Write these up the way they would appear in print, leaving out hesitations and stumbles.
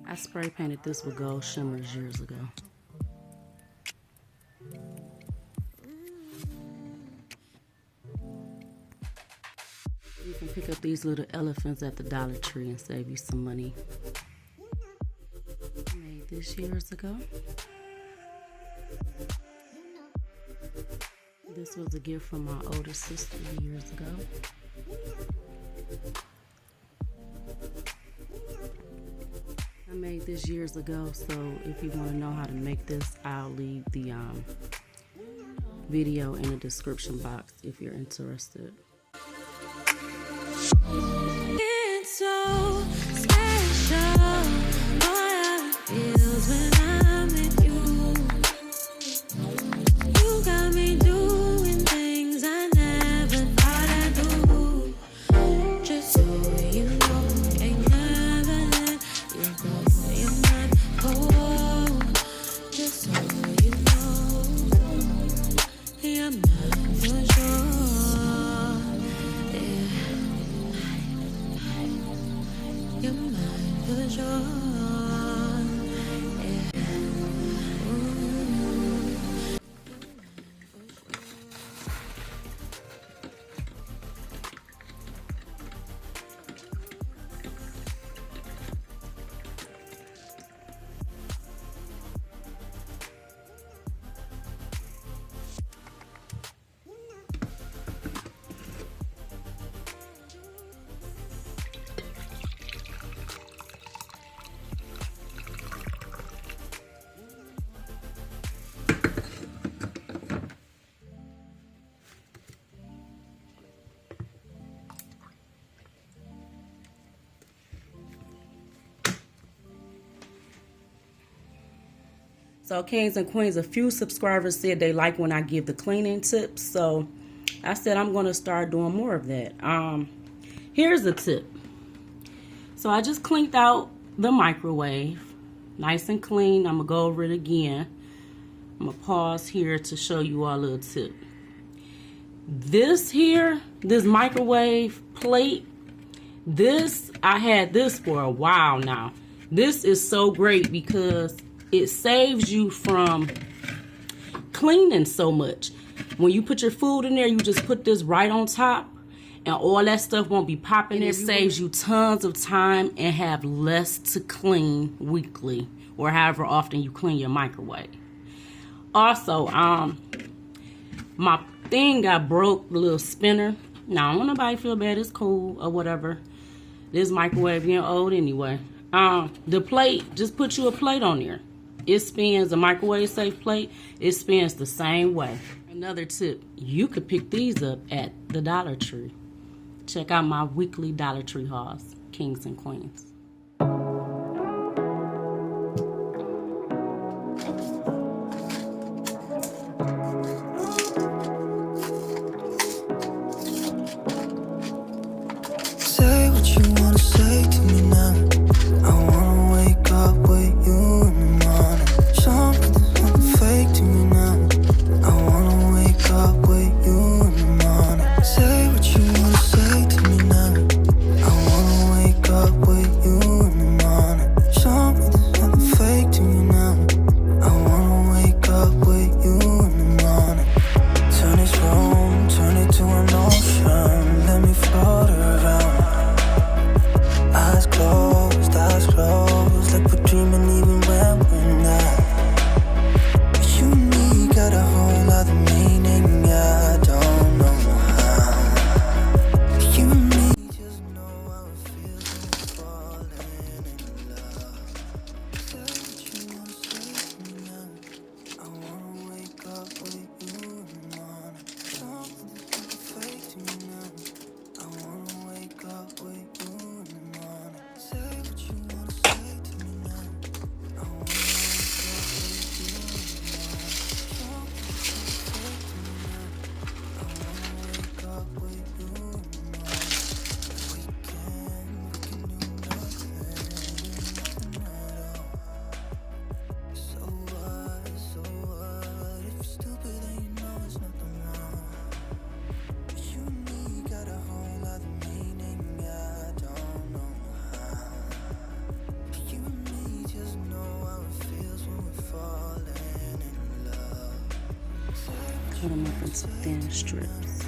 I spray painted this with gold shimmers years ago. You can pick up these little elephants at the Dollar Tree and save you some money. I made this years ago. This was a gift from my older sister years ago. I made this years ago, so if you want to know how to make this, I'll leave the video in the description box if you're interested. It's so special, boy, how it feels when I'm with you. You got me doing things I never thought I'd do. Just so you know, can't never let you go. You're not cold. Just so you know, you're mine for sure. You're mine for sure. So kings and queens, a few subscribers said they like when I give the cleaning tips. So I said I'm going to start doing more of that. Here's the tip. So I just cleaned out the microwave. Nice and clean. I'm going to go over it again. I'm going to pause here to show you all a little tip. This here, this microwave plate, I had this for a while now. This is so great because it saves you from cleaning so much. When you put your food in there, you just put this right on top and all that stuff won't be popping. It saves you tons of time and have less to clean weekly or however often you clean your microwave. Also, my thing got broke, the little spinner. Now, I don't want nobody to feel bad, it's cool or whatever. This microwave getting old anyway. The plate, just put you a plate on there. It spins, a microwave safe plate, it spins the same way. Another tip, you could pick these up at the Dollar Tree. Check out my weekly Dollar Tree hauls, kings and queens. Say what you wanna say to me now. I wanna wake up with you in the morning. Something's fake to me now. I wanna wake up with you in the morning. Say what you wanna say to me now. I wanna wake up with you in the morning. cut them up into thin strips.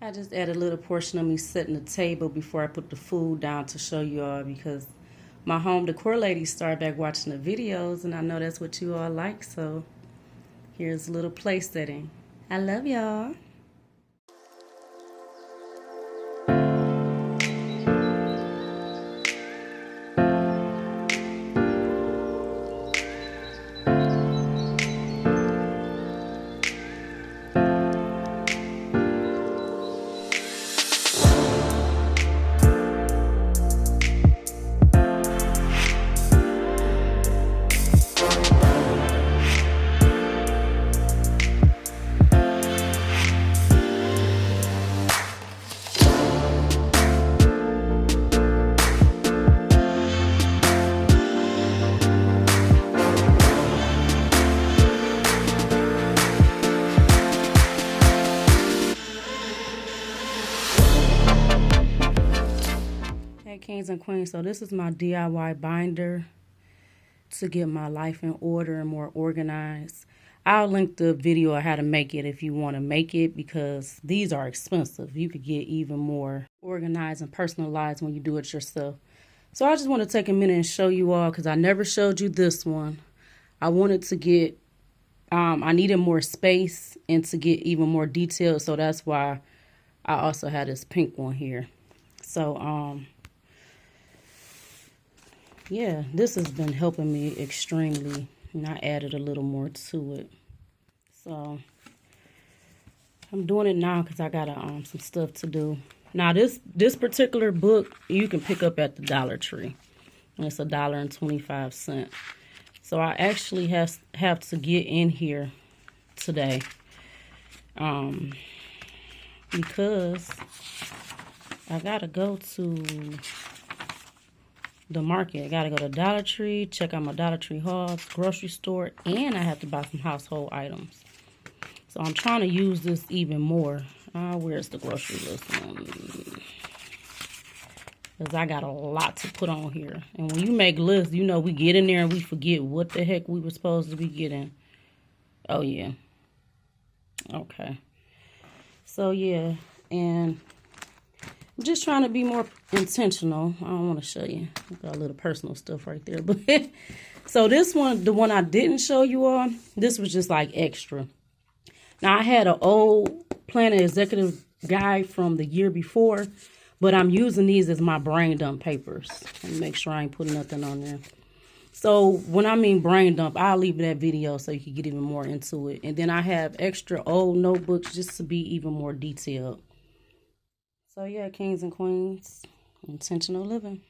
I just added a little portion of me setting the table before I put the food down to show you all, because my home decor ladies started back watching the videos and I know that's what you all like, so here's a little place setting. I love y'all. Kings and queens, so this is my DIY binder to get my life in order and more organized. I'll link the video of how to make it if you want to make it, because these are expensive. You could get even more organized and personalized when you do it yourself. So I just want to take a minute and show you all, because I never showed you this one. I wanted to get, I needed more space and to get even more detail, so that's why I also had this pink one here. So, yeah, this has been helping me extremely, and I added a little more to it. So I'm doing it now because I got some stuff to do. Now this particular book you can pick up at the Dollar Tree, and it's $1.25. So I actually have to get in here today, because I gotta go to the market. I gotta go to Dollar Tree, check out my Dollar Tree hauls, grocery store, and I have to buy some household items. So I'm trying to use this even more. Where's the grocery list? Because I got a lot to put on here. And when you make lists, you know, we get in there and we forget what the heck we were supposed to be getting. Oh, yeah. Okay. So, yeah. And I'm just trying to be more intentional. I don't want to show you. I've got a little personal stuff right there. But so this one, the one I didn't show you all, this was just like extra. Now, I had an old Planner Executive Guide from the year before, but I'm using these as my brain dump papers. Let me make sure I ain't putting nothing on there. So when I mean brain dump, I'll leave that video so you can get even more into it. And then I have extra old notebooks just to be even more detailed. So yeah, kings and queens, intentional living.